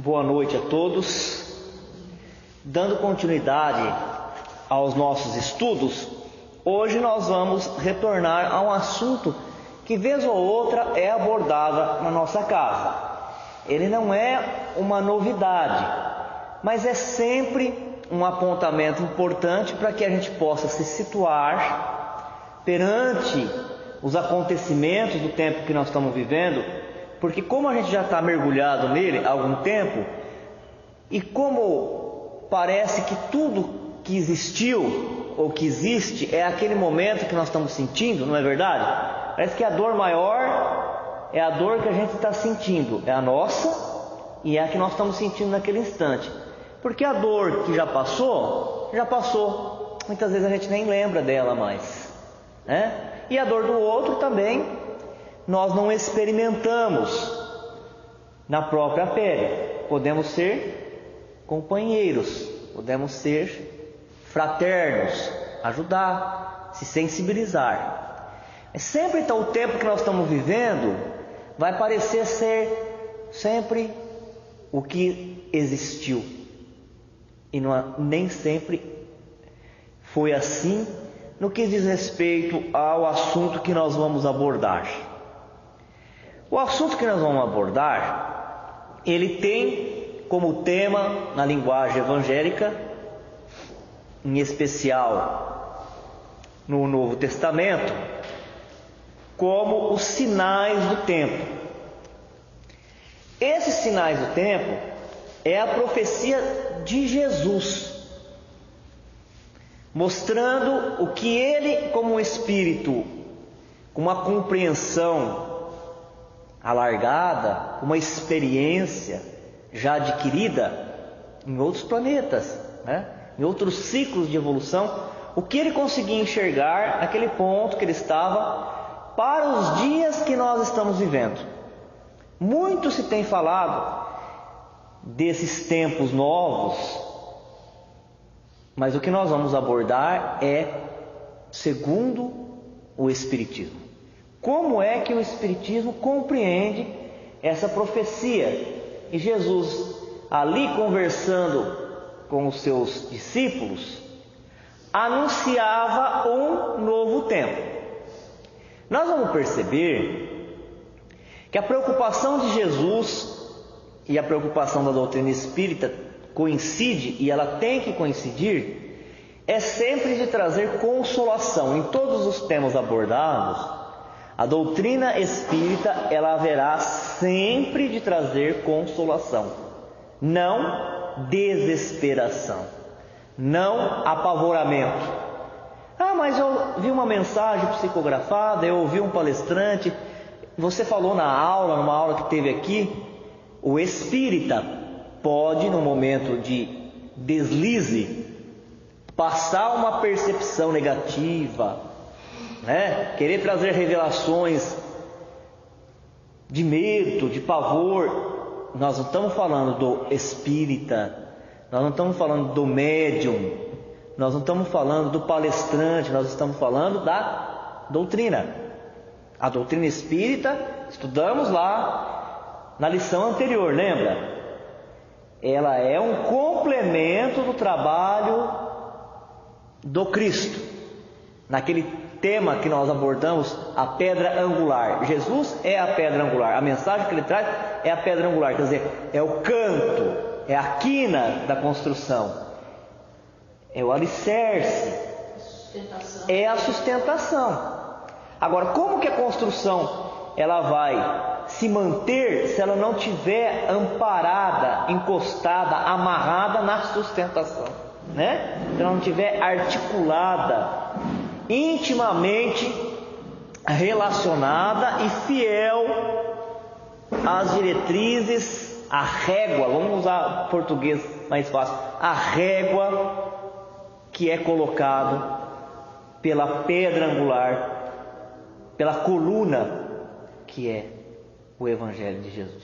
Boa noite a todos. Dando continuidade aos nossos estudos, hoje nós vamos retornar a um assunto que vez ou outra é abordado na nossa casa. Ele não é uma novidade, mas é sempre um apontamento importante para que a gente possa se situar perante os acontecimentos do tempo que nós estamos vivendo, porque como a gente já está mergulhado nele há algum tempo, e como parece que tudo que existiu ou que existe é aquele momento que nós estamos sentindo, não é verdade? Parece que a dor maior é a dor que a gente está sentindo, é a nossa e é a que nós estamos sentindo naquele instante. Porque a dor que já passou, muitas vezes a gente nem lembra dela mais, né? E a dor do outro também nós não experimentamos na própria pele. Podemos ser companheiros, podemos ser fraternos, ajudar, se sensibilizar. Mas sempre então o tempo que nós estamos vivendo vai parecer ser sempre o que existiu. E nem sempre foi assim no que diz respeito ao assunto que nós vamos abordar. O assunto que nós vamos abordar, ele tem como tema, na linguagem evangélica, em especial no Novo Testamento, como os sinais do tempo. Esses sinais do tempo é a profecia de Jesus, mostrando o que ele, como um espírito, com uma compreensão alargada, uma experiência já adquirida em outros planetas, né? Em outros ciclos de evolução, o que ele conseguia enxergar naquele ponto que ele estava para os dias que nós estamos vivendo. Muito se tem falado desses tempos novos, mas o que nós vamos abordar é segundo o Espiritismo. Como é que o Espiritismo compreende essa profecia? E Jesus, ali conversando com os seus discípulos, anunciava um novo tempo. Nós vamos perceber que a preocupação de Jesus e a preocupação da doutrina espírita coincide, e ela tem que coincidir, é sempre de trazer consolação. Em todos os temas abordados, a doutrina espírita, ela haverá sempre de trazer consolação, não desesperação, não apavoramento. Ah, mas eu vi uma mensagem psicografada, eu ouvi um palestrante, você falou numa aula que teve aqui. O espírita pode, no momento de deslize, passar uma percepção negativa, né? Querer trazer revelações de medo, de pavor. Nós não estamos falando do espírita, nós não estamos falando do médium, nós não estamos falando do palestrante, nós estamos falando da doutrina. A doutrina espírita, estudamos lá na lição anterior, lembra? Ela é um complemento do trabalho do Cristo. Naquele tema que nós abordamos, a pedra angular. Jesus é a pedra angular. A mensagem que ele traz é a pedra angular. Quer dizer, é o canto, é a quina da construção. É o alicerce. É a sustentação. Agora, como que a construção ela vai se manter se ela não tiver amparada, encostada, amarrada na sustentação, né? Se ela não tiver articulada, intimamente relacionada e fiel às diretrizes, à régua, vamos usar português mais fácil, a régua que é colocado pela pedra angular, pela coluna que é o Evangelho de Jesus.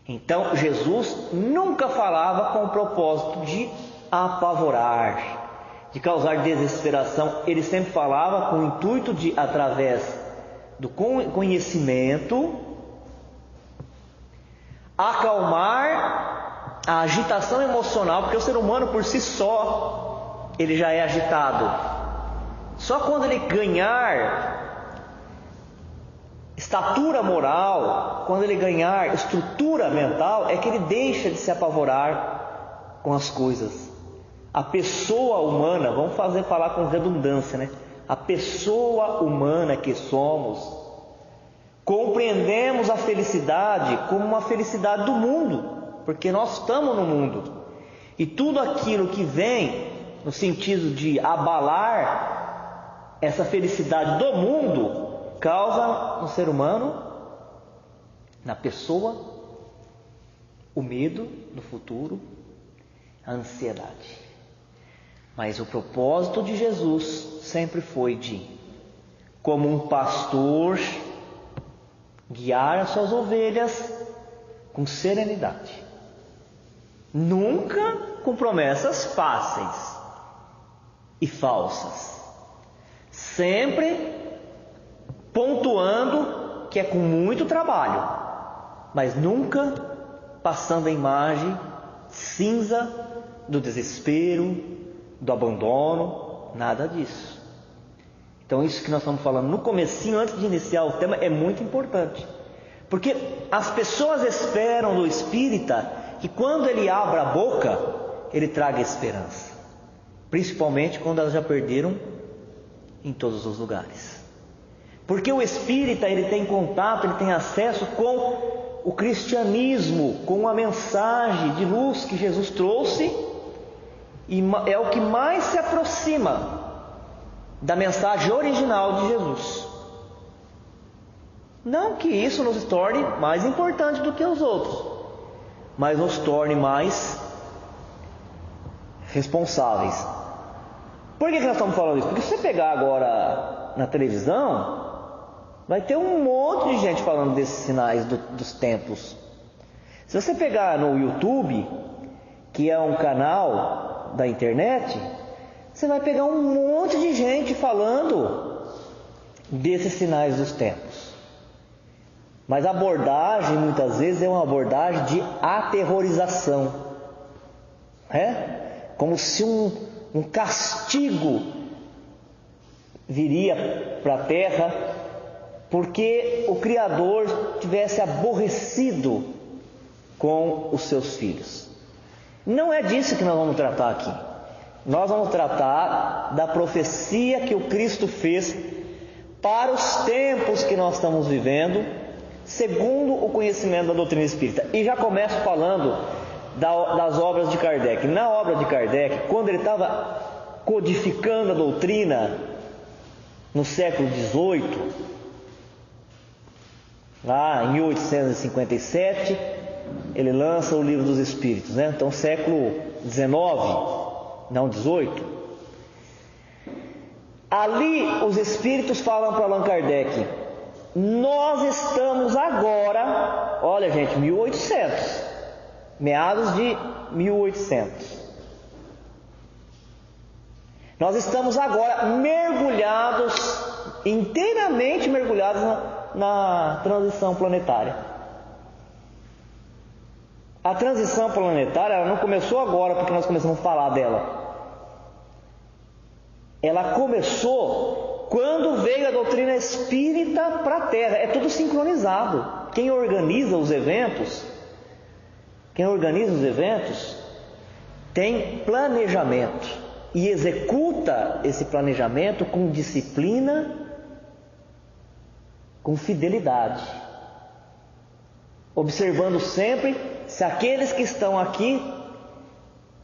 Então Jesus nunca falava com o propósito de apavorar, de causar desesperação. Ele sempre falava com o intuito de, através do conhecimento, acalmar a agitação emocional, porque o ser humano por si só, ele já é agitado. Só quando ele ganhar estatura moral, quando ele ganhar estrutura mental, é que ele deixa de se apavorar com as coisas. A pessoa humana, vamos falar com redundância, né? A pessoa humana que somos, compreendemos a felicidade como uma felicidade do mundo, porque nós estamos no mundo. E tudo aquilo que vem no sentido de abalar essa felicidade do mundo, causa no ser humano, na pessoa, o medo do futuro, a ansiedade. Mas o propósito de Jesus sempre foi de, como um pastor, guiar as suas ovelhas com serenidade. Nunca com promessas fáceis e falsas. Sempre pontuando que é com muito trabalho, mas nunca passando a imagem cinza do desespero, do abandono, nada disso. Então isso que nós estamos falando no comecinho, antes de iniciar o tema, é muito importante, porque as pessoas esperam do espírita que quando ele abra a boca, ele traga esperança, principalmente quando elas já perderam em todos os lugares. Porque o espírita, ele tem contato, ele tem acesso com o cristianismo, com a mensagem de luz que Jesus trouxe, e é o que mais se aproxima da mensagem original de Jesus. Não que isso nos torne mais importante do que os outros, mas nos torne mais responsáveis. Por que nós estamos falando isso? Porque se você pegar agora na televisão, vai ter um monte de gente falando desses sinais dos tempos. Se você pegar no YouTube, que é um canal da internet, você vai pegar um monte de gente falando desses sinais dos tempos. Mas a abordagem, muitas vezes, é uma abordagem de aterrorização. Como se um castigo viria para a terra, porque o Criador tivesse aborrecido com os seus filhos. Não é disso que nós vamos tratar aqui. Nós vamos tratar da profecia que o Cristo fez para os tempos que nós estamos vivendo, segundo o conhecimento da doutrina espírita. E já começo falando das obras de Kardec. Na obra de Kardec, quando ele estava codificando a doutrina no século XVIII, lá em 1857, ele lança o Livro dos Espíritos, né? Então século XIX, não 18. Ali os Espíritos falam para Allan Kardec: nós estamos agora, olha gente, 1800, meados de 1800. Nós estamos agora mergulhados, inteiramente mergulhados na transição planetária. A transição planetária, ela não começou agora porque nós começamos a falar dela. Ela começou quando veio a doutrina espírita para a Terra. É tudo sincronizado. Quem organiza os eventos tem planejamento e executa esse planejamento com disciplina, com fidelidade, observando sempre se aqueles que estão aqui,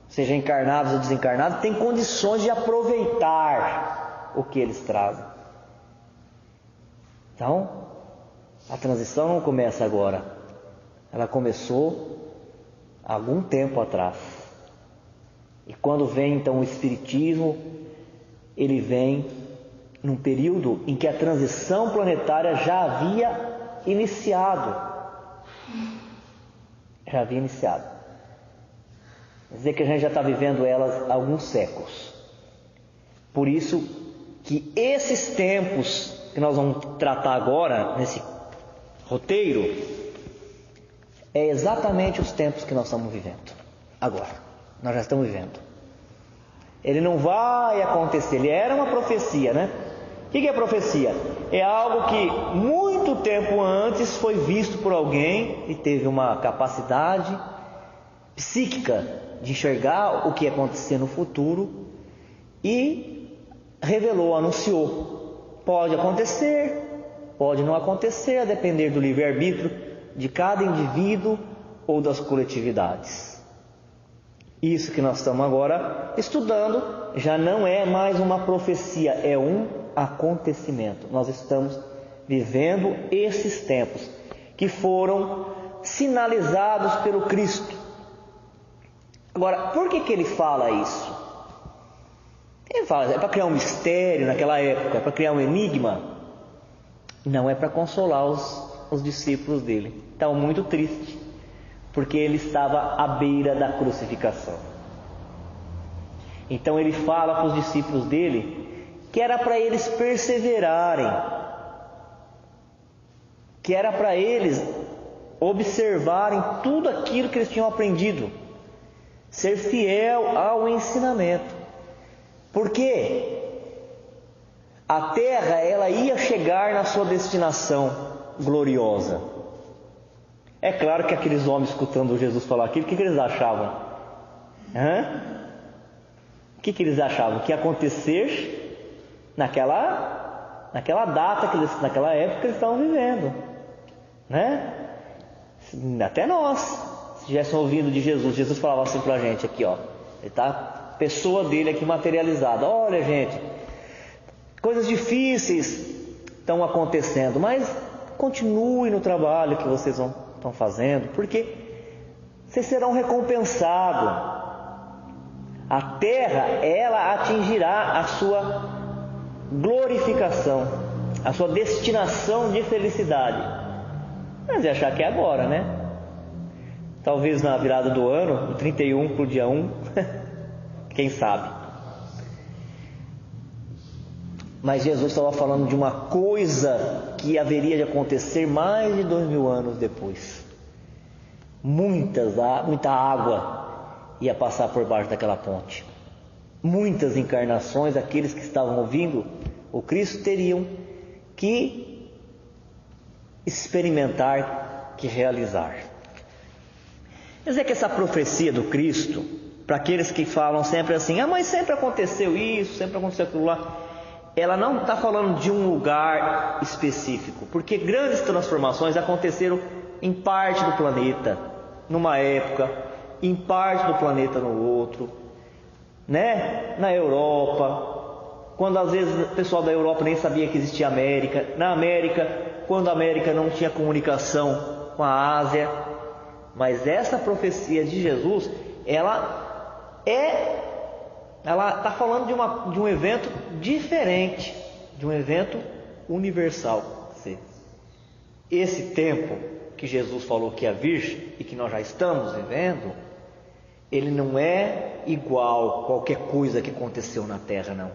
seja encarnados ou desencarnados, têm condições de aproveitar o que eles trazem. Então, a transição não começa agora, ela começou há algum tempo atrás. E quando vem então o Espiritismo, ele vem num período em que a transição planetária já havia iniciado. Quer dizer que a gente já está vivendo elas há alguns séculos. Por isso que esses tempos que nós vamos tratar agora, nesse roteiro, é exatamente os tempos que nós estamos vivendo agora. Nós já estamos vivendo. Ele não vai acontecer, ele era uma profecia, né? O que é profecia? É algo que muito tempo antes foi visto por alguém e teve uma capacidade psíquica de enxergar o que ia acontecer no futuro e revelou, anunciou. Pode acontecer, pode não acontecer, a depender do livre-arbítrio de cada indivíduo ou das coletividades. Isso que nós estamos agora estudando já não é mais uma profecia, é um acontecimento. Nós estamos vivendo esses tempos que foram sinalizados pelo Cristo. Agora, por que ele fala isso? Ele fala, é para criar um mistério naquela época, é para criar um enigma? Não, é para consolar os discípulos dele. Estavam muito tristes, porque ele estava à beira da crucificação. Então ele fala para os discípulos dele que era para eles perseverarem, que era para eles observarem tudo aquilo que eles tinham aprendido, ser fiel ao ensinamento. Porque a terra, ela ia chegar na sua destinação gloriosa. É claro que aqueles homens escutando Jesus falar aquilo, o que eles achavam? O que eles achavam? Que ia acontecer naquela data, naquela época que eles estavam vivendo, né? Até nós, se tivessem ouvido de Jesus, Jesus falava assim para a gente aqui, ó, ele está, a pessoa dele aqui materializada, olha gente, coisas difíceis estão acontecendo, mas continue no trabalho que vocês estão fazendo, porque vocês serão recompensados. A terra, ela atingirá a sua glorificação, a sua destinação de felicidade. Mas é achar que é agora, né? Talvez na virada do ano, do 31 para o dia 1, quem sabe. Mas Jesus estava falando de uma coisa que haveria de acontecer mais de 2000 anos depois. Muita água ia passar por baixo daquela ponte. Muitas encarnações, aqueles que estavam ouvindo o Cristo teriam que experimentar, que realizar. Quer dizer que essa profecia do Cristo, para aqueles que falam sempre assim, mas sempre aconteceu isso, sempre aconteceu aquilo lá, ela não está falando de um lugar específico, porque grandes transformações aconteceram em parte do planeta, numa época, em parte do planeta no outro, né? Na Europa, quando às vezes o pessoal da Europa nem sabia que existia América, na América, quando a América não tinha comunicação com a Ásia. Mas essa profecia de Jesus, ela está falando de um evento diferente, de um evento universal. Esse tempo que Jesus falou que ia vir e que nós já estamos vivendo, ele não é igual a qualquer coisa que aconteceu na Terra, não.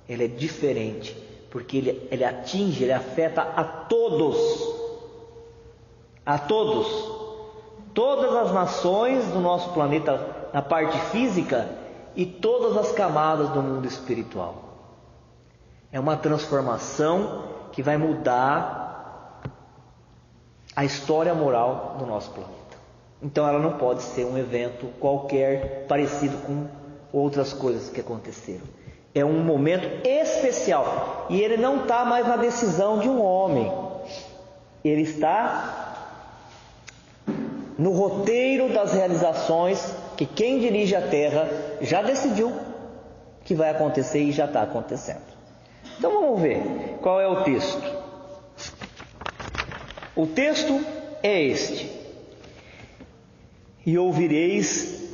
Ele é diferente, porque ele atinge, ele afeta a todos. A todos. Todas as nações do nosso planeta na parte física e todas as camadas do mundo espiritual. É uma transformação que vai mudar a história moral do nosso planeta. Então ela não pode ser um evento qualquer parecido com outras coisas que aconteceram. É um momento especial e ele não está mais na decisão de um homem. Ele está no roteiro das realizações que quem dirige a Terra já decidiu que vai acontecer e já está acontecendo. Então vamos ver qual é o texto. O texto é este: e ouvireis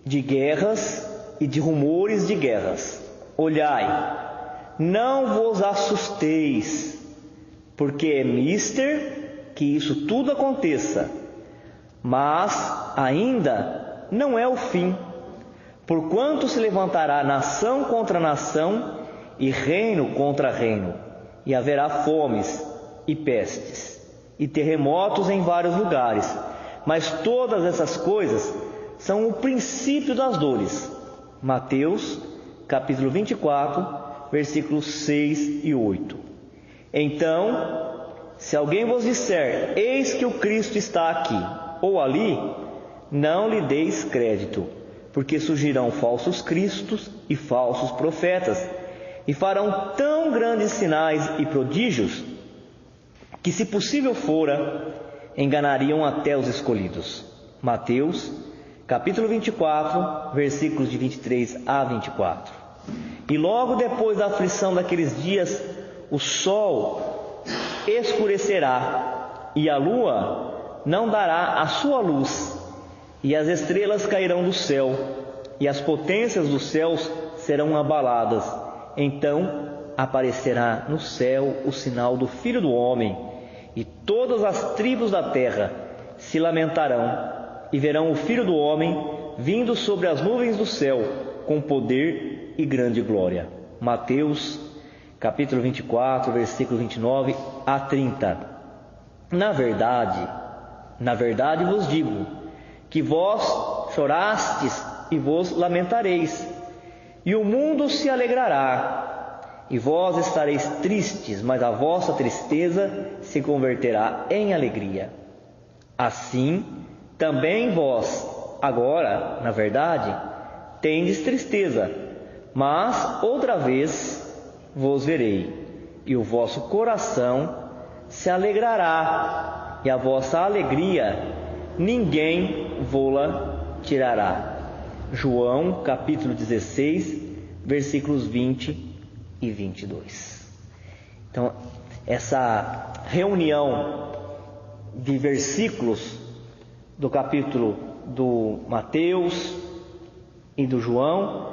de guerras e de rumores de guerras. Olhai, não vos assusteis, porque é mister que isso tudo aconteça, mas ainda não é o fim, porquanto se levantará nação contra nação e reino contra reino, e haverá fomes e pestes e terremotos em vários lugares, mas todas essas coisas são o princípio das dores. Mateus, capítulo 24, versículos 6 e 8. Então, se alguém vos disser, eis que o Cristo está aqui, ou ali, não lhe deis crédito, porque surgirão falsos cristos e falsos profetas, e farão tão grandes sinais e prodígios, que se possível fora, enganariam até os escolhidos. Mateus, capítulo 24, versículos de 23 a 24. E logo depois da aflição daqueles dias, o sol escurecerá, e a lua não dará a sua luz, e as estrelas cairão do céu, e as potências dos céus serão abaladas. Então aparecerá no céu o sinal do Filho do Homem, e todas as tribos da terra se lamentarão, e verão o Filho do Homem vindo sobre as nuvens do céu, com poder e grande glória. Mateus, capítulo 24, versículo 29 a 30. Na verdade vos digo, que vós chorastes e vos lamentareis, e o mundo se alegrará, e vós estareis tristes, mas a vossa tristeza se converterá em alegria. Assim, também vós, agora, na verdade, tendes tristeza, mas outra vez vos verei, e o vosso coração se alegrará, e a vossa alegria ninguém vô-la tirará. João, capítulo 16, versículos 20 e 22. Então, essa reunião de versículos do capítulo do Mateus e do João,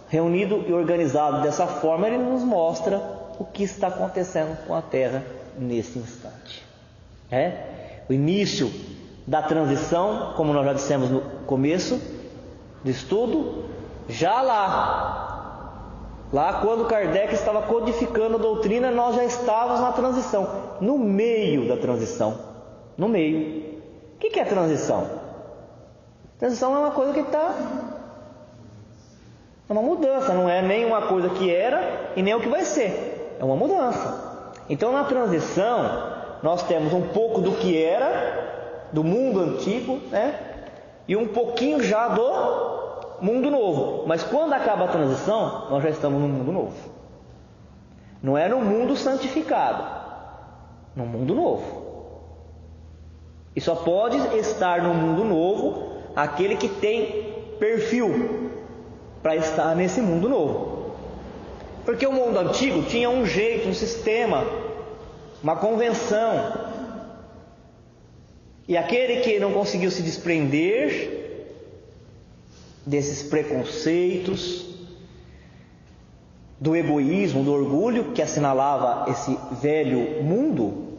reunido e organizado dessa forma, ele nos mostra o que está acontecendo com a terra nesse instante. O início da transição, como nós já dissemos no começo do estudo, já lá quando Kardec estava codificando a doutrina, nós já estávamos na transição, no meio da transição, no meio. O que é transição? Transição é uma coisa que está, é uma mudança, não é nem uma coisa que era e nem o que vai ser, é uma mudança. Então na transição nós temos um pouco do que era, do mundo antigo, e um pouquinho já do mundo novo. Mas quando acaba a transição, nós já estamos no mundo novo. Não é no mundo santificado, no mundo novo. E só pode estar no mundo novo aquele que tem perfil para estar nesse mundo novo. Porque o mundo antigo tinha um jeito, um sistema, uma convenção. E aquele que não conseguiu se desprender desses preconceitos, do egoísmo, do orgulho que assinalava esse velho mundo,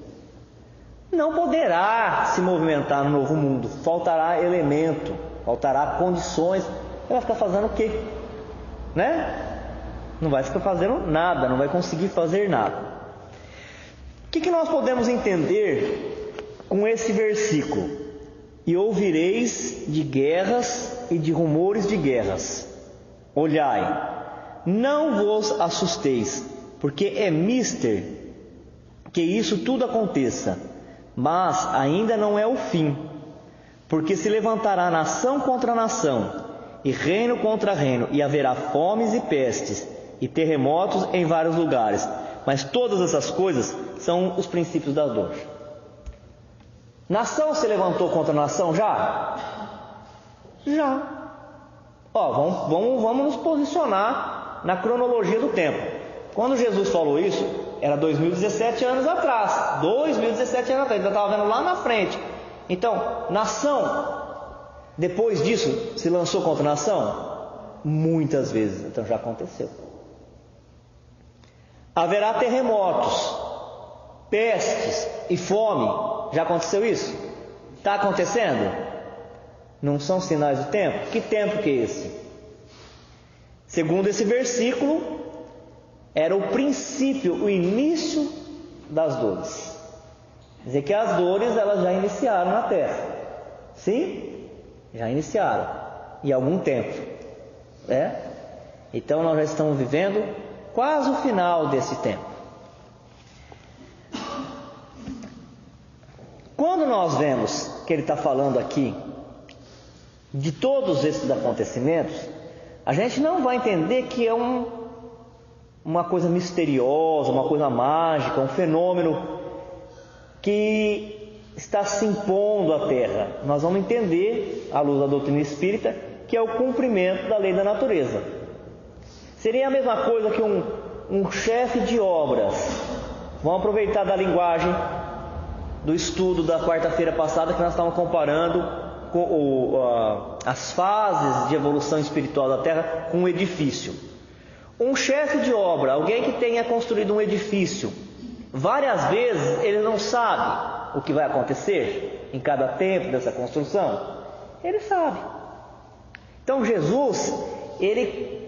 não poderá se movimentar no novo mundo. Faltará elemento, faltará condições. Ele vai ficar fazendo o quê? Não vai ficar fazendo nada, não vai conseguir fazer nada. O que nós podemos entender com esse versículo? E ouvireis de guerras e de rumores de guerras. Olhai, não vos assusteis, porque é mister que isso tudo aconteça, mas ainda não é o fim. Porque se levantará nação contra nação, e reino contra reino, e haverá fomes e pestes, e terremotos em vários lugares. Mas todas essas coisas são os princípios da dor. Nação se levantou contra nação já? Já. Vamos nos posicionar na cronologia do tempo. Quando Jesus falou isso, era 2017 anos atrás. 2017 anos atrás, ele estava vendo lá na frente. Então, nação, depois disso, se lançou contra nação? Muitas vezes. Então já aconteceu. Haverá terremotos, pestes e fome. Já aconteceu isso? Está acontecendo? Não são sinais do tempo? Que tempo que é esse? Segundo esse versículo, era o princípio, o início das dores. Quer dizer que as dores elas já iniciaram na terra. Sim? Já iniciaram. E há algum tempo. Então nós já estamos vivendo quase o final desse tempo. Quando nós vemos que ele está falando aqui de todos esses acontecimentos, a gente não vai entender que é uma coisa misteriosa, uma coisa mágica, um fenômeno que está se impondo à Terra. Nós vamos entender, à luz da doutrina espírita, que é o cumprimento da lei da natureza. Seria a mesma coisa que um chefe de obras. Vamos aproveitar da linguagem do estudo da quarta-feira passada, que nós estávamos comparando as fases de evolução espiritual da Terra com um edifício. Um chefe de obra, alguém que tenha construído um edifício, várias vezes ele não sabe o que vai acontecer em cada tempo dessa construção. Ele sabe. Então Jesus, ele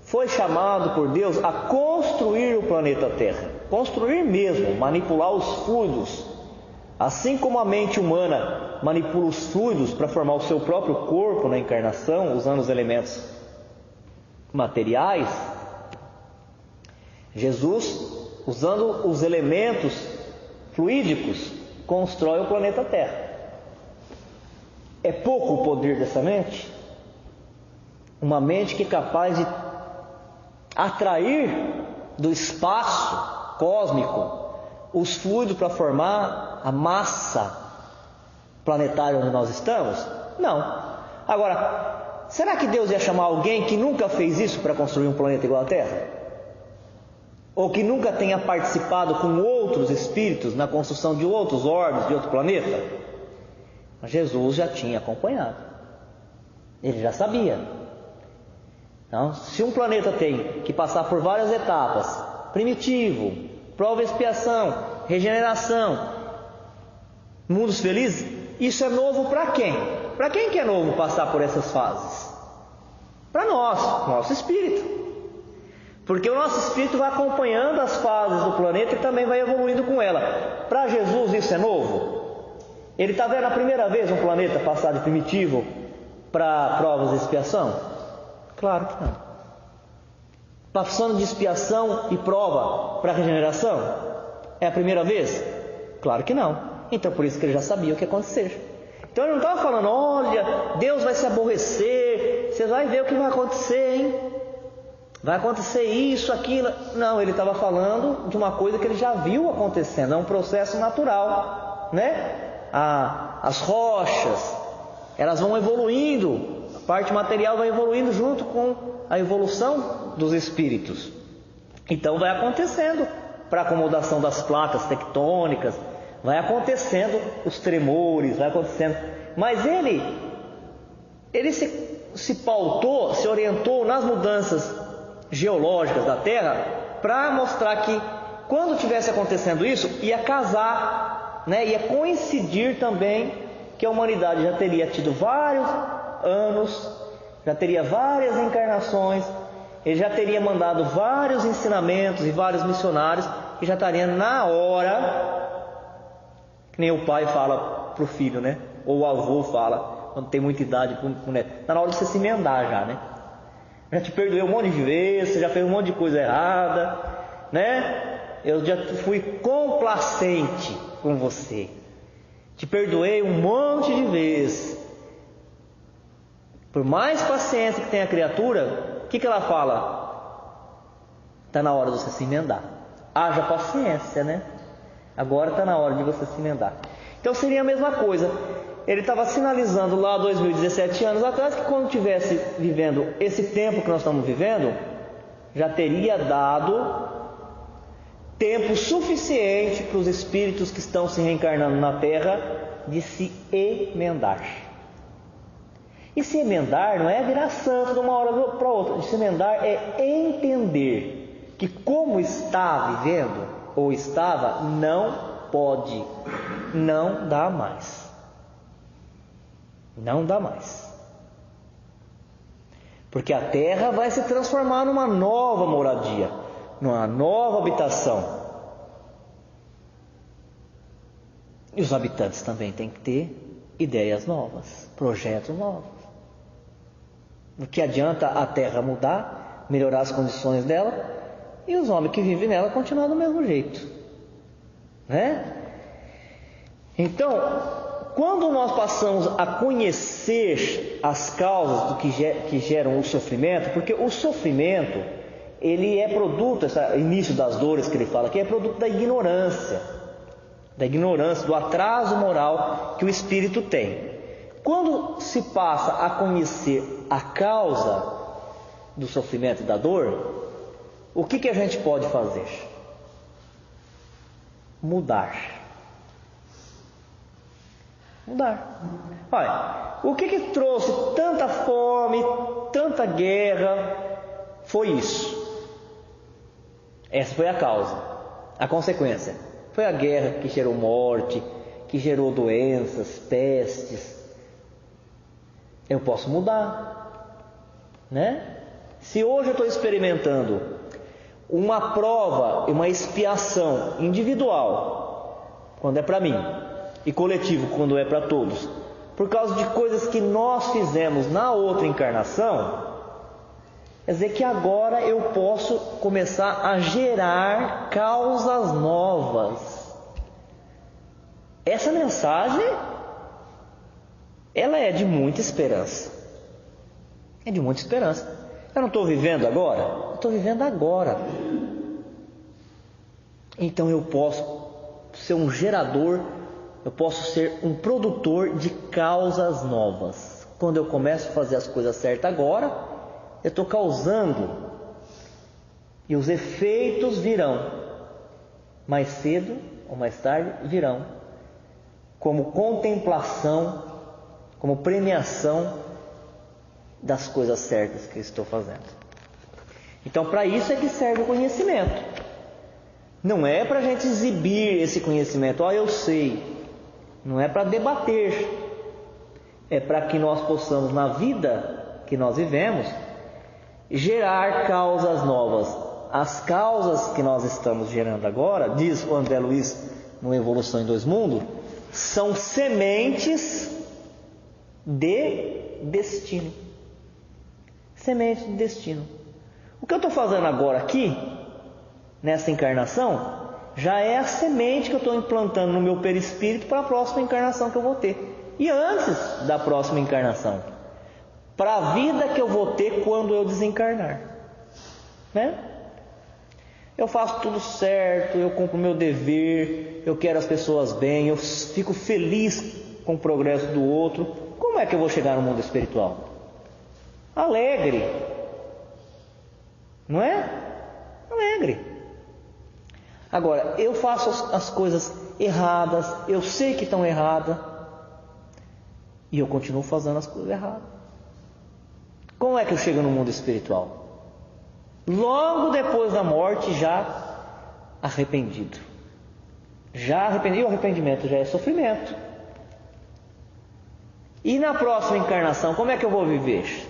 foi chamado por Deus a construir o planeta Terra. Construir mesmo, manipular os fluidos. Assim como a mente humana manipula os fluidos para formar o seu próprio corpo na encarnação, usando os elementos materiais, Jesus, usando os elementos fluídicos, constrói o planeta Terra. É pouco o poder dessa mente? Uma mente que é capaz de atrair do espaço cósmico os fluidos para formar a massa planetária onde nós estamos? Não. Agora, será que Deus ia chamar alguém que nunca fez isso para construir um planeta igual à Terra? Ou que nunca tenha participado com outros espíritos na construção de outros orbes, de outro planeta? Mas Jesus já tinha acompanhado. Ele já sabia. Então, se um planeta tem que passar por várias etapas, primitivo, prova e expiação, regeneração, mundos felizes, isso é novo para quem? Para quem que é novo passar por essas fases? Para nós, nosso espírito. Porque o nosso espírito vai acompanhando as fases do planeta e também vai evoluindo com ela. Para Jesus isso é novo? Ele está vendo a primeira vez um planeta passar de primitivo para provas de expiação? Claro que não. Passando de expiação e prova para regeneração? É a primeira vez? Claro que não. Então por isso que ele já sabia o que ia acontecer. Então ele não estava falando, olha, Deus vai se aborrecer, você vai ver o que vai acontecer, hein? Vai acontecer isso, aquilo. Não, ele estava falando de uma coisa que ele já viu acontecendo. É um processo natural, né? As rochas, elas vão evoluindo. A parte material vai evoluindo junto com a evolução dos espíritos. Então vai acontecendo para a acomodação das placas tectônicas, vai acontecendo os tremores, vai acontecendo. Mas ele se pautou, se orientou nas mudanças geológicas da Terra para mostrar que quando tivesse acontecendo isso, ia casar, né? Ia coincidir também que a humanidade já teria tido vários anos, já teria várias encarnações, ele já teria mandado vários ensinamentos e vários missionários, e já estaria na hora, que nem o pai fala para o filho, né? Ou o avô fala, quando tem muita idade para o neto, está na hora de você se emendar já, né? Já te perdoei um monte de vezes, você já fez um monte de coisa errada, né? Eu já fui complacente com você, te perdoei um monte de vezes. Por mais paciência que tenha a criatura, o que ela fala? Está na hora de você se emendar. Haja paciência, né? Agora está na hora de você se emendar. Então seria a mesma coisa. Ele estava sinalizando lá 2017 anos atrás que quando estivesse vivendo esse tempo que nós estamos vivendo, já teria dado tempo suficiente para os espíritos que estão se reencarnando na Terra de se emendar. E se emendar não é virar santo de uma hora para outra. Se emendar é entender que como está vivendo ou estava, não pode, não dá mais. Não dá mais. Porque a Terra vai se transformar numa nova moradia, numa nova habitação. E os habitantes também têm que ter ideias novas, projetos novos. O que adianta a terra mudar, melhorar as condições dela, e os homens que vivem nela continuar do mesmo jeito, né? Então, quando nós passamos a conhecer as causas do que geram o sofrimento, porque o sofrimento, ele é produto, esse início das dores que ele fala aqui, é produto da ignorância, do atraso moral que o espírito tem. Quando se passa a conhecer a causa do sofrimento e da dor, o que a gente pode fazer? Mudar. Olha, o que trouxe tanta fome, tanta guerra? Foi isso. Essa foi a causa. A consequência foi a guerra que gerou morte, que gerou doenças, pestes. Eu posso mudar, né? Se hoje eu estou experimentando uma prova, uma expiação individual, quando é para mim, e coletivo, quando é para todos, por causa de coisas que nós fizemos na outra encarnação, quer dizer que agora eu posso começar a gerar causas novas. Essa mensagem, ela é de muita esperança. É de muita esperança. Eu não estou vivendo agora? Eu estou vivendo agora. Então eu posso ser um gerador, eu posso ser um produtor de causas novas. Quando eu começo a fazer as coisas certas agora, eu estou causando, e os efeitos virão, mais cedo ou mais tarde virão, como contemplação, como premiação das coisas certas que eu estou fazendo. Então, para isso é que serve o conhecimento. Não é para a gente exibir esse conhecimento, eu sei. Não é para debater. É para que nós possamos, na vida que nós vivemos, gerar causas novas. As causas que nós estamos gerando agora, diz o André Luiz no Evolução em Dois Mundos, são sementes de destino. Semente de destino. O que eu estou fazendo agora aqui, nessa encarnação, já é a semente que eu estou implantando no meu perispírito para a próxima encarnação que eu vou ter. E antes da próxima encarnação, para a vida que eu vou ter quando eu desencarnar, né? Eu faço tudo certo, eu cumpro o meu dever, eu quero as pessoas bem, eu fico feliz com o progresso do outro. Como é que eu vou chegar no mundo espiritual? Alegre, não é? Alegre. Agora, eu faço as coisas erradas, eu sei que estão erradas, e eu continuo fazendo as coisas erradas. Como é que eu chego no mundo espiritual? Logo depois da morte, já arrependido. E o arrependimento já é sofrimento. E na próxima encarnação, como é que eu vou viver?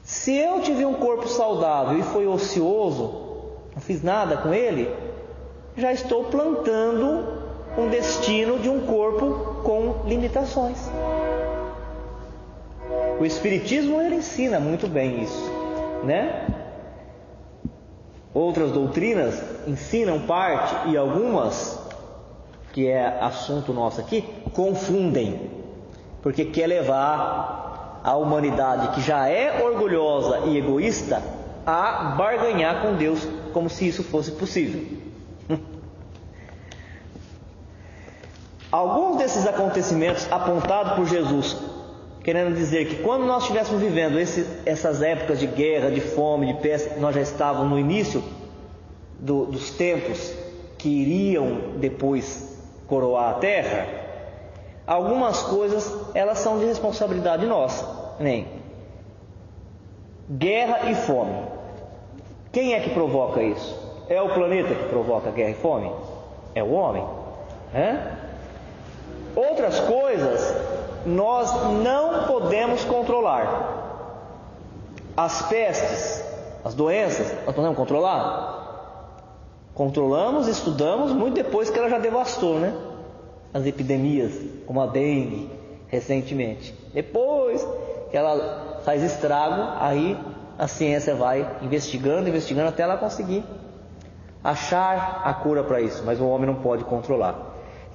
Se eu tive um corpo saudável e foi ocioso, não fiz nada com ele, já estou plantando um destino de um corpo com limitações. O Espiritismo, ele ensina muito bem isso, né? Outras doutrinas ensinam parte, e algumas, que é assunto nosso aqui, confundem, porque quer levar a humanidade, que já é orgulhosa e egoísta, a barganhar com Deus, como se isso fosse possível. Alguns desses acontecimentos apontados por Jesus, querendo dizer que quando nós estivéssemos vivendo essas épocas de guerra, de fome, de peste, nós já estávamos no início dos tempos que iriam depois coroar a terra, algumas coisas, elas são de responsabilidade nossa, nem guerra e fome. Quem é que provoca isso? É o planeta que provoca guerra e fome? É o homem, né? Outras coisas nós não podemos controlar. As pestes, as doenças, nós podemos controlar? Controlamos, estudamos muito depois que ela já devastou, né? as epidemias, como a dengue, recentemente. Depois que ela faz estrago, aí a ciência vai investigando até ela conseguir achar a cura para isso, mas o homem não pode controlar.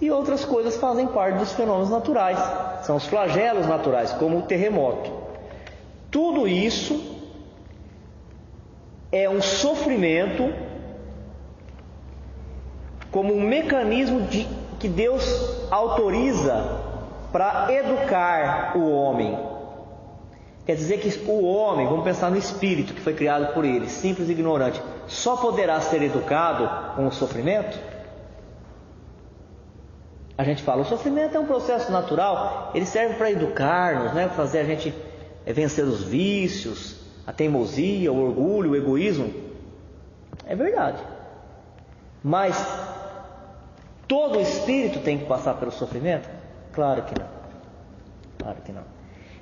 E outras coisas fazem parte dos fenômenos naturais, são os flagelos naturais, como o terremoto. Tudo isso é um sofrimento como um mecanismo que Deus autoriza para educar o homem. Quer dizer que o homem, vamos pensar no espírito que foi criado por ele, simples e ignorante, só poderá ser educado com o sofrimento? A gente fala, o sofrimento é um processo natural, ele serve para educar-nos, né? Para fazer a gente vencer os vícios, a teimosia, o orgulho, o egoísmo. É verdade. Mas todo espírito tem que passar pelo sofrimento? Claro que não. Claro que não.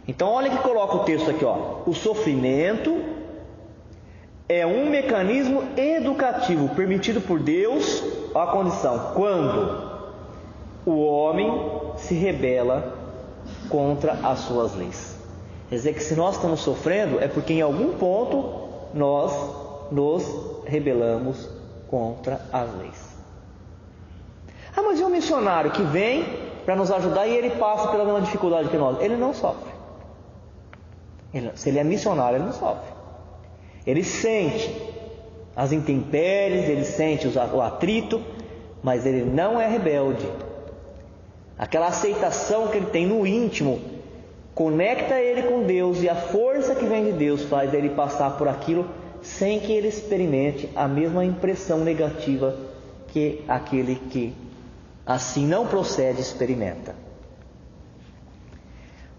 Então olha que coloca o texto aqui, ó. O sofrimento é um mecanismo educativo permitido por Deus à condição quando o homem se rebela contra as suas leis. Quer dizer que se nós estamos sofrendo é porque em algum ponto nós nos rebelamos contra as leis. Ah, mas e um missionário que vem para nos ajudar e ele passa pela mesma dificuldade que nós? Ele não sofre. Se ele é missionário, ele não sofre. Ele sente as intempéries, ele sente o atrito, mas ele não é rebelde. Aquela aceitação que ele tem no íntimo conecta ele com Deus, e a força que vem de Deus faz ele passar por aquilo sem que ele experimente a mesma impressão negativa que aquele que assim não procede experimenta.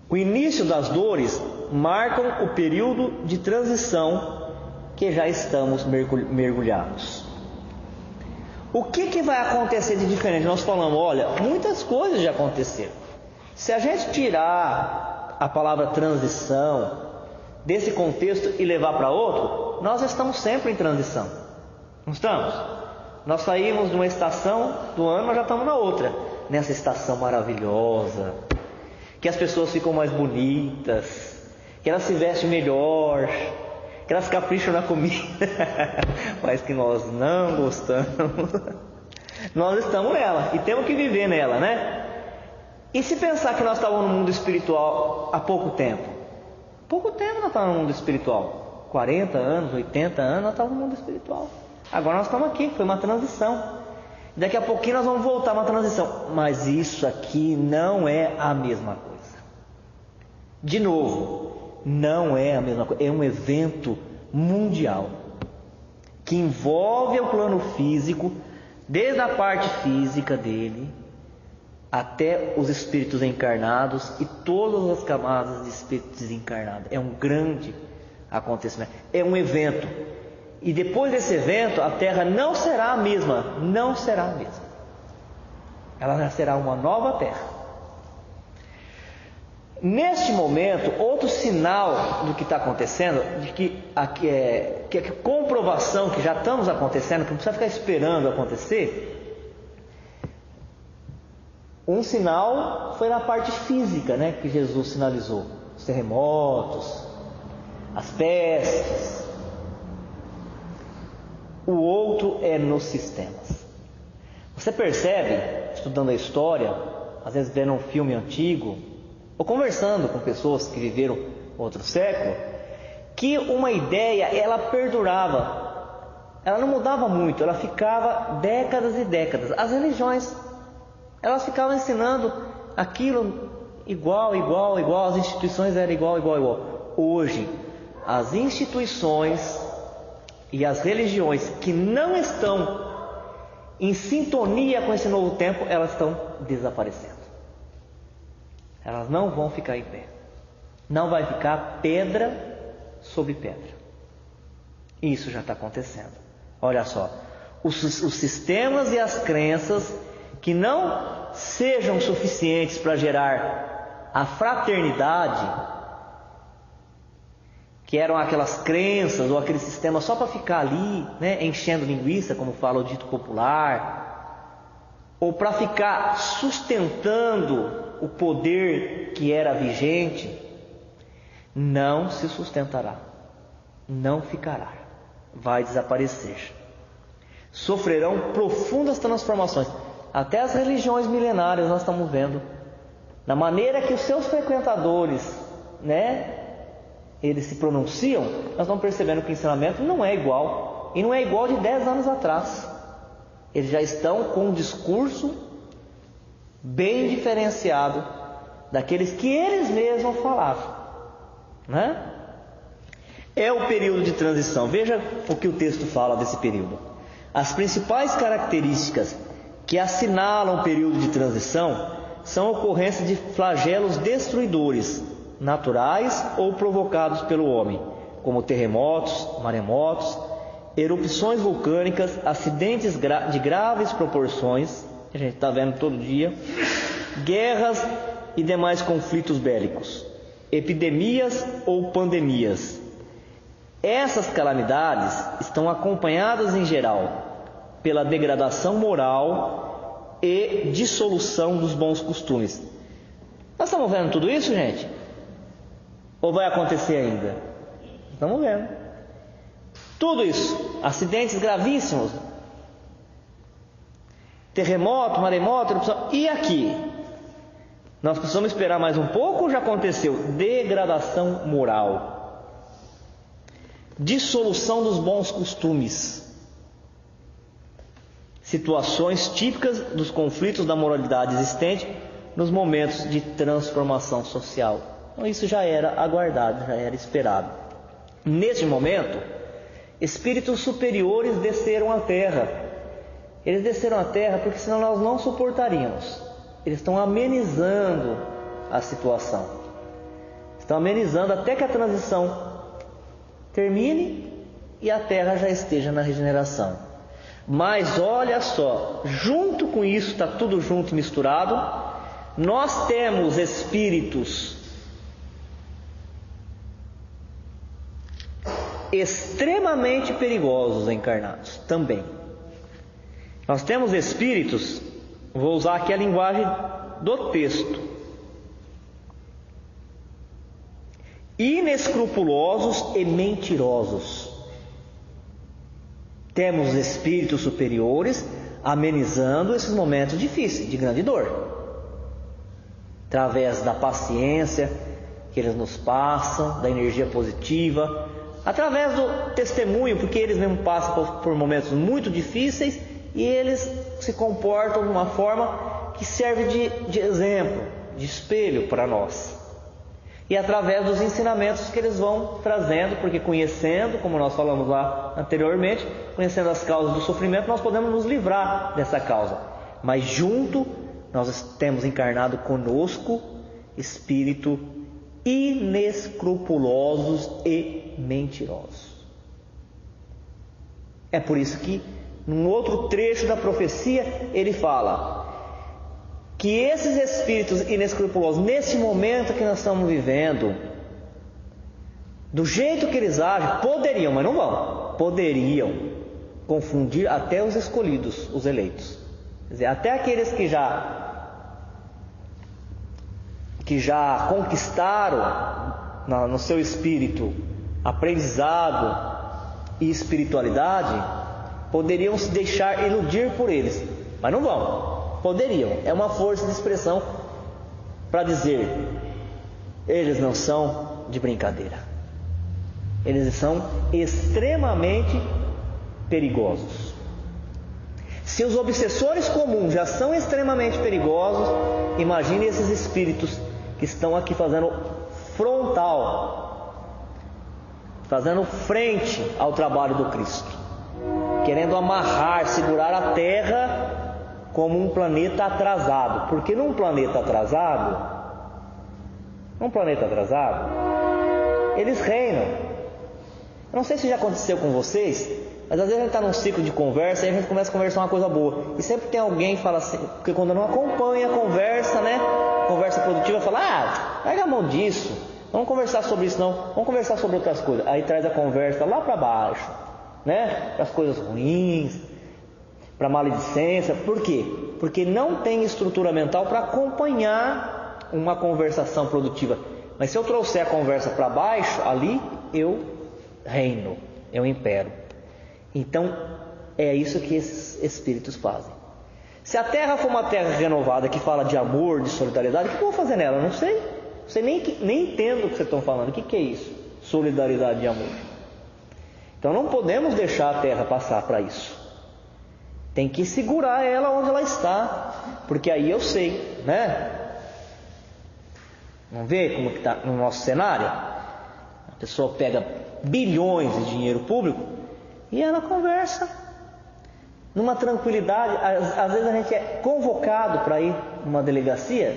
O início das dores marcam o período de transição que já estamos mergulhados. O que vai acontecer de diferente? Nós falamos, olha, muitas coisas já aconteceram. Se a gente tirar a palavra transição desse contexto e levar para outro, nós estamos sempre em transição. Não estamos? Nós saímos de uma estação do ano, nós já estamos na outra. Nessa estação maravilhosa, que as pessoas ficam mais bonitas, que elas se vestem melhor, que elas capricham na comida, mas que nós não gostamos. Nós estamos nela e temos que viver nela, né? E se pensar que nós estávamos no mundo espiritual há pouco tempo? Pouco tempo nós estávamos no mundo espiritual. 40 anos, 80 anos nós estávamos no mundo espiritual. Agora nós estamos aqui, foi uma transição. Daqui a pouquinho nós vamos voltar a uma transição. Mas isso aqui não é a mesma coisa. De novo, não é a mesma coisa. É um evento mundial que envolve o plano físico, desde a parte física dele até os espíritos encarnados e todas as camadas de espíritos desencarnados. É um grande acontecimento, é um evento. E depois desse evento, a Terra não será a mesma, não será a mesma. Ela já será uma nova Terra. Neste momento, outro sinal do que está acontecendo, de que a comprovação que já estamos acontecendo, que não precisa ficar esperando acontecer, um sinal foi na parte física, né, que Jesus sinalizou. Os terremotos, as pestes. O outro é nos sistemas. Você percebe, estudando a história, às vezes vendo um filme antigo, ou conversando com pessoas que viveram outro século, que uma ideia, ela perdurava, ela não mudava muito, ela ficava décadas e décadas. As religiões, elas ficavam ensinando aquilo igual, as instituições eram igual. Hoje, as instituições e as religiões que não estão em sintonia com esse novo tempo, elas estão desaparecendo. Elas não vão ficar em pé. Não vai ficar pedra sobre pedra. Isso já está acontecendo. Olha só, os sistemas e as crenças que não sejam suficientes para gerar a fraternidade, que eram aquelas crenças ou aquele sistema só para ficar ali, né, enchendo linguiça, como fala o dito popular, ou para ficar sustentando o poder que era vigente, não se sustentará, não ficará, vai desaparecer. Sofrerão profundas transformações. Até as religiões milenárias nós estamos vendo, na maneira que os seus frequentadores, eles se pronunciam, nós estamos percebendo que o ensinamento não é igual, e não é igual de 10 anos atrás. Eles já estão com um discurso bem diferenciado daqueles que eles mesmos falavam, É o período de transição. Veja o que o texto fala desse período. As principais características que assinalam o período de transição são a ocorrência de flagelos destruidores, naturais ou provocados pelo homem, como terremotos, maremotos, erupções vulcânicas, acidentes de graves proporções, que a gente está vendo todo dia, guerras e demais conflitos bélicos, epidemias ou pandemias. Essas calamidades estão acompanhadas em geral pela degradação moral e dissolução dos bons costumes. Nós estamos vendo tudo isso, gente? Ou vai acontecer ainda? Estamos vendo. Tudo isso, acidentes gravíssimos, terremoto, maremoto, erupção. E aqui? Nós precisamos esperar mais um pouco ou já aconteceu? Degradação moral, dissolução dos bons costumes, situações típicas dos conflitos da moralidade existente nos momentos de transformação social. Então isso já era aguardado, já era esperado. Neste momento, espíritos superiores desceram à Terra. Eles desceram à Terra porque senão nós não suportaríamos. Eles estão amenizando a situação. Estão amenizando até que a transição termine e a Terra já esteja na regeneração. Mas olha só, junto com isso, está tudo junto e misturado, nós temos espíritos extremamente perigosos encarnados também. Nós temos espíritos, vou usar aqui a linguagem do texto, inescrupulosos e mentirosos. Temos espíritos superiores amenizando esses momentos difíceis, de grande dor, através da paciência que eles nos passam, da energia positiva, através do testemunho, porque eles mesmos passam por momentos muito difíceis e eles se comportam de uma forma que serve de exemplo, de espelho para nós. E através dos ensinamentos que eles vão trazendo, porque conhecendo, como nós falamos lá anteriormente, conhecendo as causas do sofrimento, nós podemos nos livrar dessa causa. Mas junto, nós temos encarnado conosco espírito inescrupulosos e mentirosos. É por isso que, num outro trecho da profecia, ele fala que esses espíritos inescrupulosos, nesse momento que nós estamos vivendo, do jeito que eles agem, poderiam, mas não vão, poderiam confundir até os escolhidos, os eleitos. Quer dizer, até aqueles que já conquistaram no seu espírito aprendizado e espiritualidade, poderiam se deixar iludir por eles, mas não vão. Poderiam, é uma força de expressão para dizer: eles não são de brincadeira, eles são extremamente perigosos. Se os obsessores comuns já são extremamente perigosos, imagine esses espíritos que estão aqui fazendo frontal, fazendo frente ao trabalho do Cristo, querendo amarrar, segurar a Terra como um planeta atrasado. Porque num planeta atrasado, eles reinam. Eu não sei se já aconteceu com vocês, mas às vezes a gente está num ciclo de conversa e a gente começa a conversar uma coisa boa, e sempre tem alguém que fala assim, porque quando não acompanha a conversa, conversa produtiva, fala: larga a mão disso, não vamos conversar sobre isso não, vamos conversar sobre outras coisas. Aí traz a conversa lá para baixo, para as coisas ruins, para a maledicência. Por quê? Porque não tem estrutura mental para acompanhar uma conversação produtiva. Mas se eu trouxer a conversa para baixo, ali eu reino, eu impero. Então é isso que esses espíritos fazem. Se a terra for uma terra renovada, que fala de amor, de solidariedade, o que eu vou fazer nela? Eu não sei. Você nem entendo o que vocês estão falando. O que é isso? Solidariedade e amor. Então não podemos deixar a terra passar para isso. Tem que segurar ela onde ela está, porque aí eu sei, né? Vamos ver como que está no nosso cenário? A pessoa pega bilhões de dinheiro público e ela conversa numa tranquilidade. Às vezes a gente é convocado para ir numa delegacia,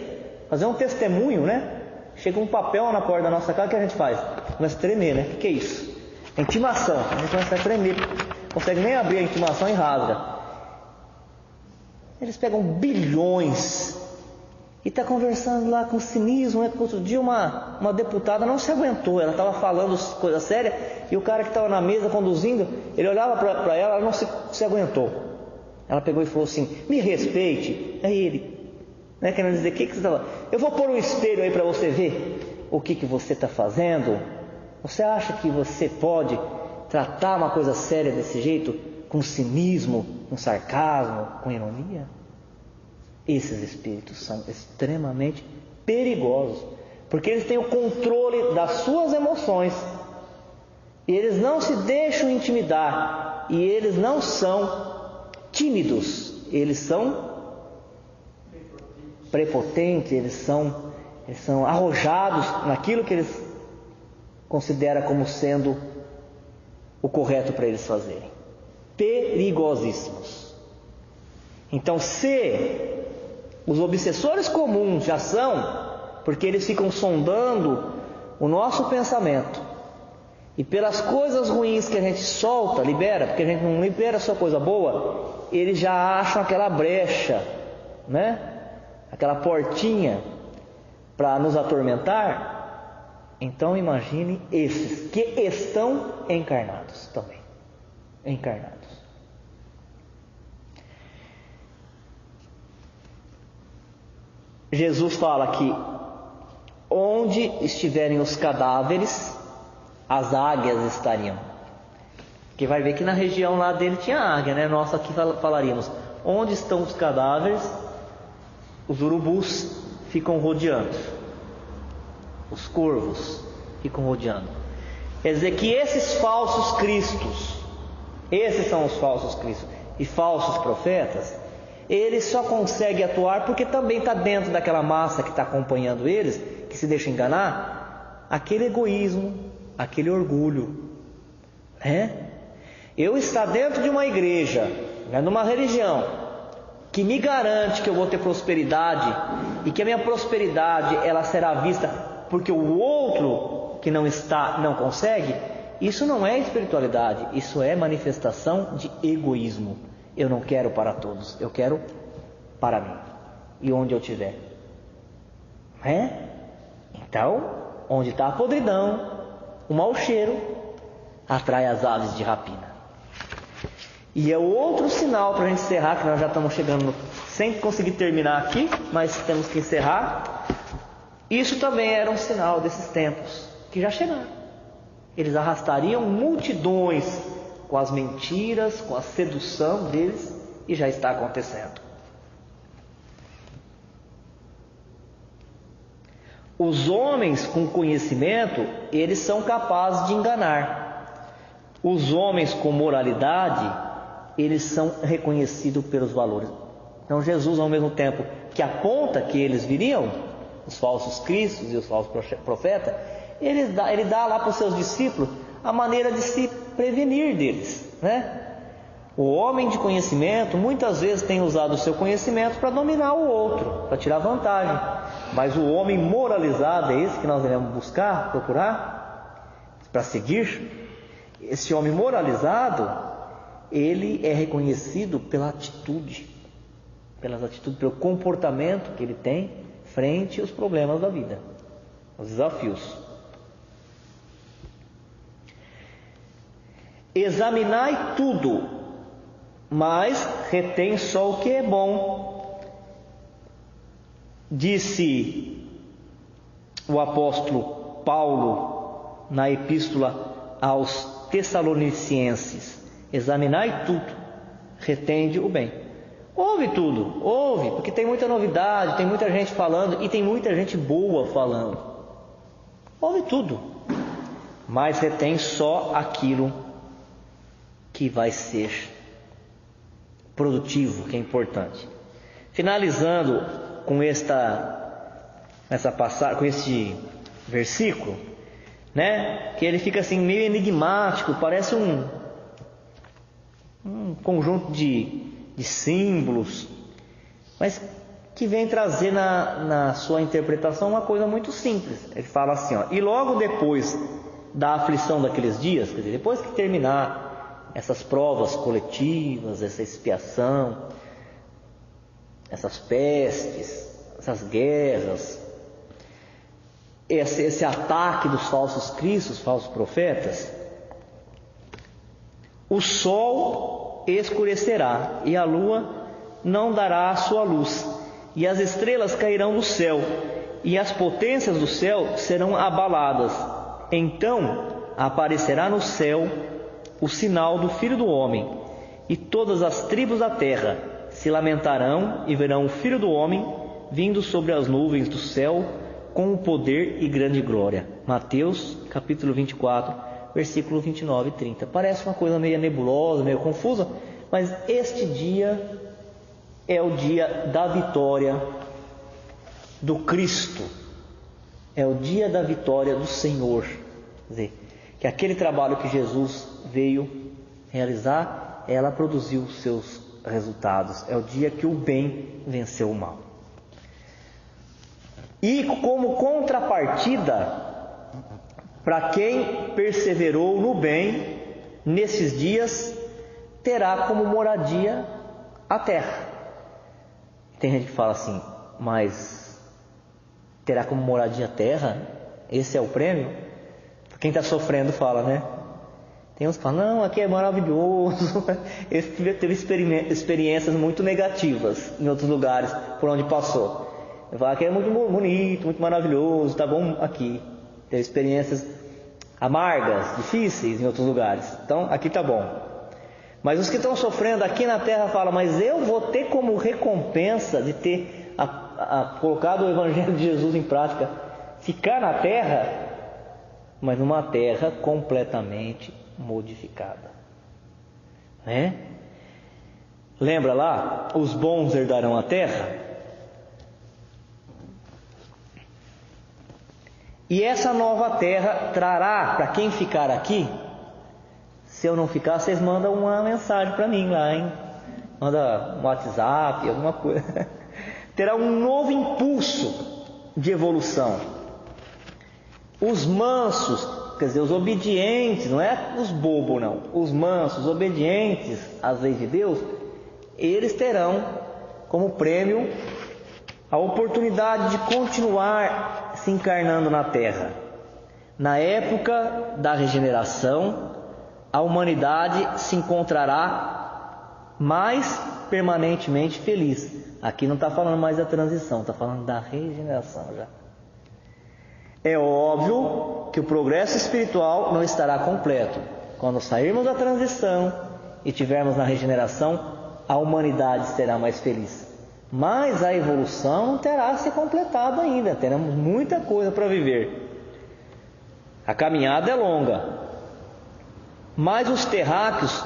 fazer um testemunho, né? Chega um papel na porta da nossa casa, o que a gente faz? Começa a tremer, né? O que é isso? É intimação. A gente começa a tremer, não consegue nem abrir a intimação e rasga. Eles pegam bilhões e está conversando lá com cinismo, né? Outro dia uma deputada não se aguentou, ela estava falando coisa séria e o cara que estava na mesa conduzindo, ele olhava para ela, ela não se aguentou. Ela pegou e falou assim: me respeite. Aí ele, né, querendo dizer, o que você estava? Eu vou pôr um espelho aí para você ver o que você está fazendo. Você acha que você pode tratar uma coisa séria desse jeito, com cinismo, com sarcasmo, com ironia? Esses espíritos são extremamente perigosos, porque eles têm o controle das suas emoções, e eles não se deixam intimidar, e eles não são tímidos, eles são prepotentes, eles são arrojados naquilo que eles consideram como sendo o correto para eles fazerem. Perigosíssimos. Então, se os obsessores comuns já são, porque eles ficam sondando o nosso pensamento, e pelas coisas ruins que a gente solta, libera, porque a gente não libera só coisa boa, eles já acham aquela brecha, né? Aquela portinha para nos atormentar. Então imagine esses que estão encarnados também. Encarnados. Jesus fala que onde estiverem os cadáveres, as águias estariam. Que vai ver que na região lá dele tinha águia, né? Nós aqui falaríamos: onde estão os cadáveres, os urubus ficam rodeando, os corvos ficam rodeando. Quer dizer que esses falsos cristos, esses são os falsos cristos e falsos profetas, eles só conseguem atuar porque também está dentro daquela massa que está acompanhando eles, que se deixa enganar, aquele egoísmo, aquele orgulho, né? Eu estar dentro de uma igreja, né, numa religião que me garante que eu vou ter prosperidade e que a minha prosperidade ela será vista porque o outro que não está não consegue, isso não é espiritualidade, isso é manifestação de egoísmo. Eu não quero para todos, eu quero para mim e onde eu estiver, né? Então, onde está a podridão, o mau cheiro atrai as aves de rapina. E é outro sinal para a gente encerrar, que nós já estamos chegando sem conseguir terminar aqui, mas temos que encerrar. Isso também era um sinal desses tempos que já chegaram. Eles arrastariam multidões com as mentiras, com a sedução deles, e já está acontecendo. Os homens com conhecimento, eles são capazes de enganar. Os homens com moralidade, eles são reconhecidos pelos valores. Então Jesus, ao mesmo tempo que aponta que eles viriam, os falsos cristos e os falsos profetas, ele dá lá para os seus discípulos a maneira de se prevenir deles, né? O homem de conhecimento muitas vezes tem usado o seu conhecimento para dominar o outro, para tirar vantagem. Mas o homem moralizado, é esse que nós devemos buscar, procurar, para seguir. Esse homem moralizado, ele é reconhecido pela atitude, pelas atitudes, pelo comportamento que ele tem frente aos problemas da vida, aos desafios. Examinai tudo, mas retém só o que é bom, Disse o apóstolo Paulo na epístola aos Tessalonicenses: examinai tudo, retende o bem. Ouve tudo, ouve, porque tem muita novidade, tem muita gente falando e tem muita gente boa falando. Ouve tudo, mas retém só aquilo que vai ser produtivo, que é importante. Finalizando com com este versículo, né? Que ele fica assim meio enigmático, parece um conjunto de símbolos, mas que vem trazer na sua interpretação uma coisa muito simples. Ele fala assim, ó: e logo depois da aflição daqueles dias, quer dizer, depois que terminar essas provas coletivas, essa expiação, essas pestes, essas guerras, esse ataque dos falsos cristos, falsos profetas, o sol escurecerá e a lua não dará a sua luz, e as estrelas cairão do céu, e as potências do céu serão abaladas. Então aparecerá no céu o sinal do Filho do Homem, e todas as tribos da terra se lamentarão e verão o Filho do Homem vindo sobre as nuvens do céu com o poder e grande glória. Mateus capítulo 24, versículo 29 e 30. Parece uma coisa meio nebulosa, meio confusa, mas este dia é o dia da vitória do Cristo, é o dia da vitória do Senhor. Quer dizer, que aquele trabalho que Jesus veio realizar, ela produziu os seus resultados. É o dia que o bem venceu o mal. E como contrapartida, para quem perseverou no bem, nesses dias, terá como moradia a terra. Tem gente que fala assim, mas terá como moradia a terra? Esse é o prêmio? Quem está sofrendo fala, né? Tem uns que falam, não, aqui é maravilhoso. Ele teve experiências muito negativas em outros lugares por onde passou. Ele fala que é muito bonito, muito maravilhoso, tá bom aqui. Teve experiências amargas, difíceis em outros lugares. Então, aqui tá bom. Mas os que estão sofrendo aqui na terra falam, mas eu vou ter como recompensa de ter colocado o Evangelho de Jesus em prática, ficar na terra, mas numa terra completamente modificada, né? Lembra lá? Os bons herdarão a terra. E essa nova terra trará, para quem ficar aqui, se eu não ficar, vocês mandam uma mensagem para mim lá, hein? Manda um WhatsApp, alguma coisa. Terá um novo impulso de evolução. Os mansos, quer dizer, os obedientes, não é os bobos não, os mansos, obedientes às leis de Deus, eles terão como prêmio a oportunidade de continuar se encarnando na terra. Na época da regeneração, a humanidade se encontrará mais permanentemente feliz. Aqui não está falando mais da transição, está falando da regeneração já. É óbvio que o progresso espiritual não estará completo. Quando sairmos da transição e tivermos na regeneração, a humanidade será mais feliz. Mas a evolução não terá se completado ainda. Teremos muita coisa para viver. A caminhada é longa. Mas os terráqueos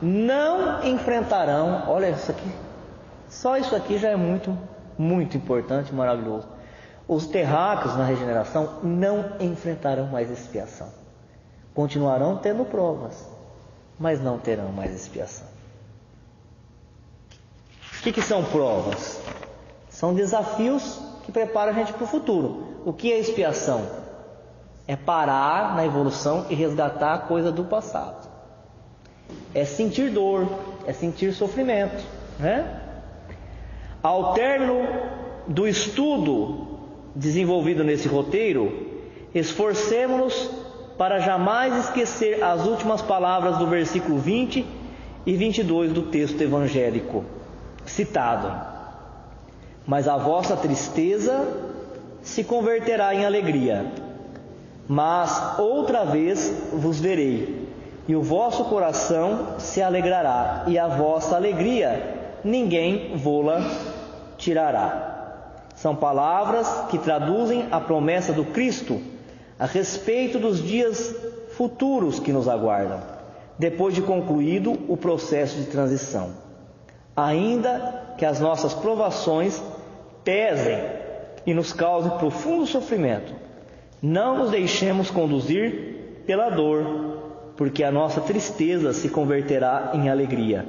não enfrentarão. Olha isso aqui. Só isso aqui já é muito, muito importante e maravilhoso. Os terráqueos na regeneração não enfrentarão mais expiação. Continuarão tendo provas, mas não terão mais expiação. O que são provas? São desafios que preparam a gente para o futuro. O que é expiação? É parar na evolução e resgatar a coisa do passado. É sentir dor, é sentir sofrimento, né? Ao término do estudo desenvolvido nesse roteiro, esforcemo-nos para jamais esquecer as últimas palavras do versículo 20 e 22 do texto evangélico citado. mas a vossa tristeza se converterá em alegria. Mas outra vez vos verei, e o vosso coração se alegrará, e a vossa alegria ninguém vô-la tirará. São palavras que traduzem a promessa do Cristo a respeito dos dias futuros que nos aguardam, depois de concluído o processo de transição. Ainda que as nossas provações pesem e nos causem profundo sofrimento, não nos deixemos conduzir pela dor, porque a nossa tristeza se converterá em alegria.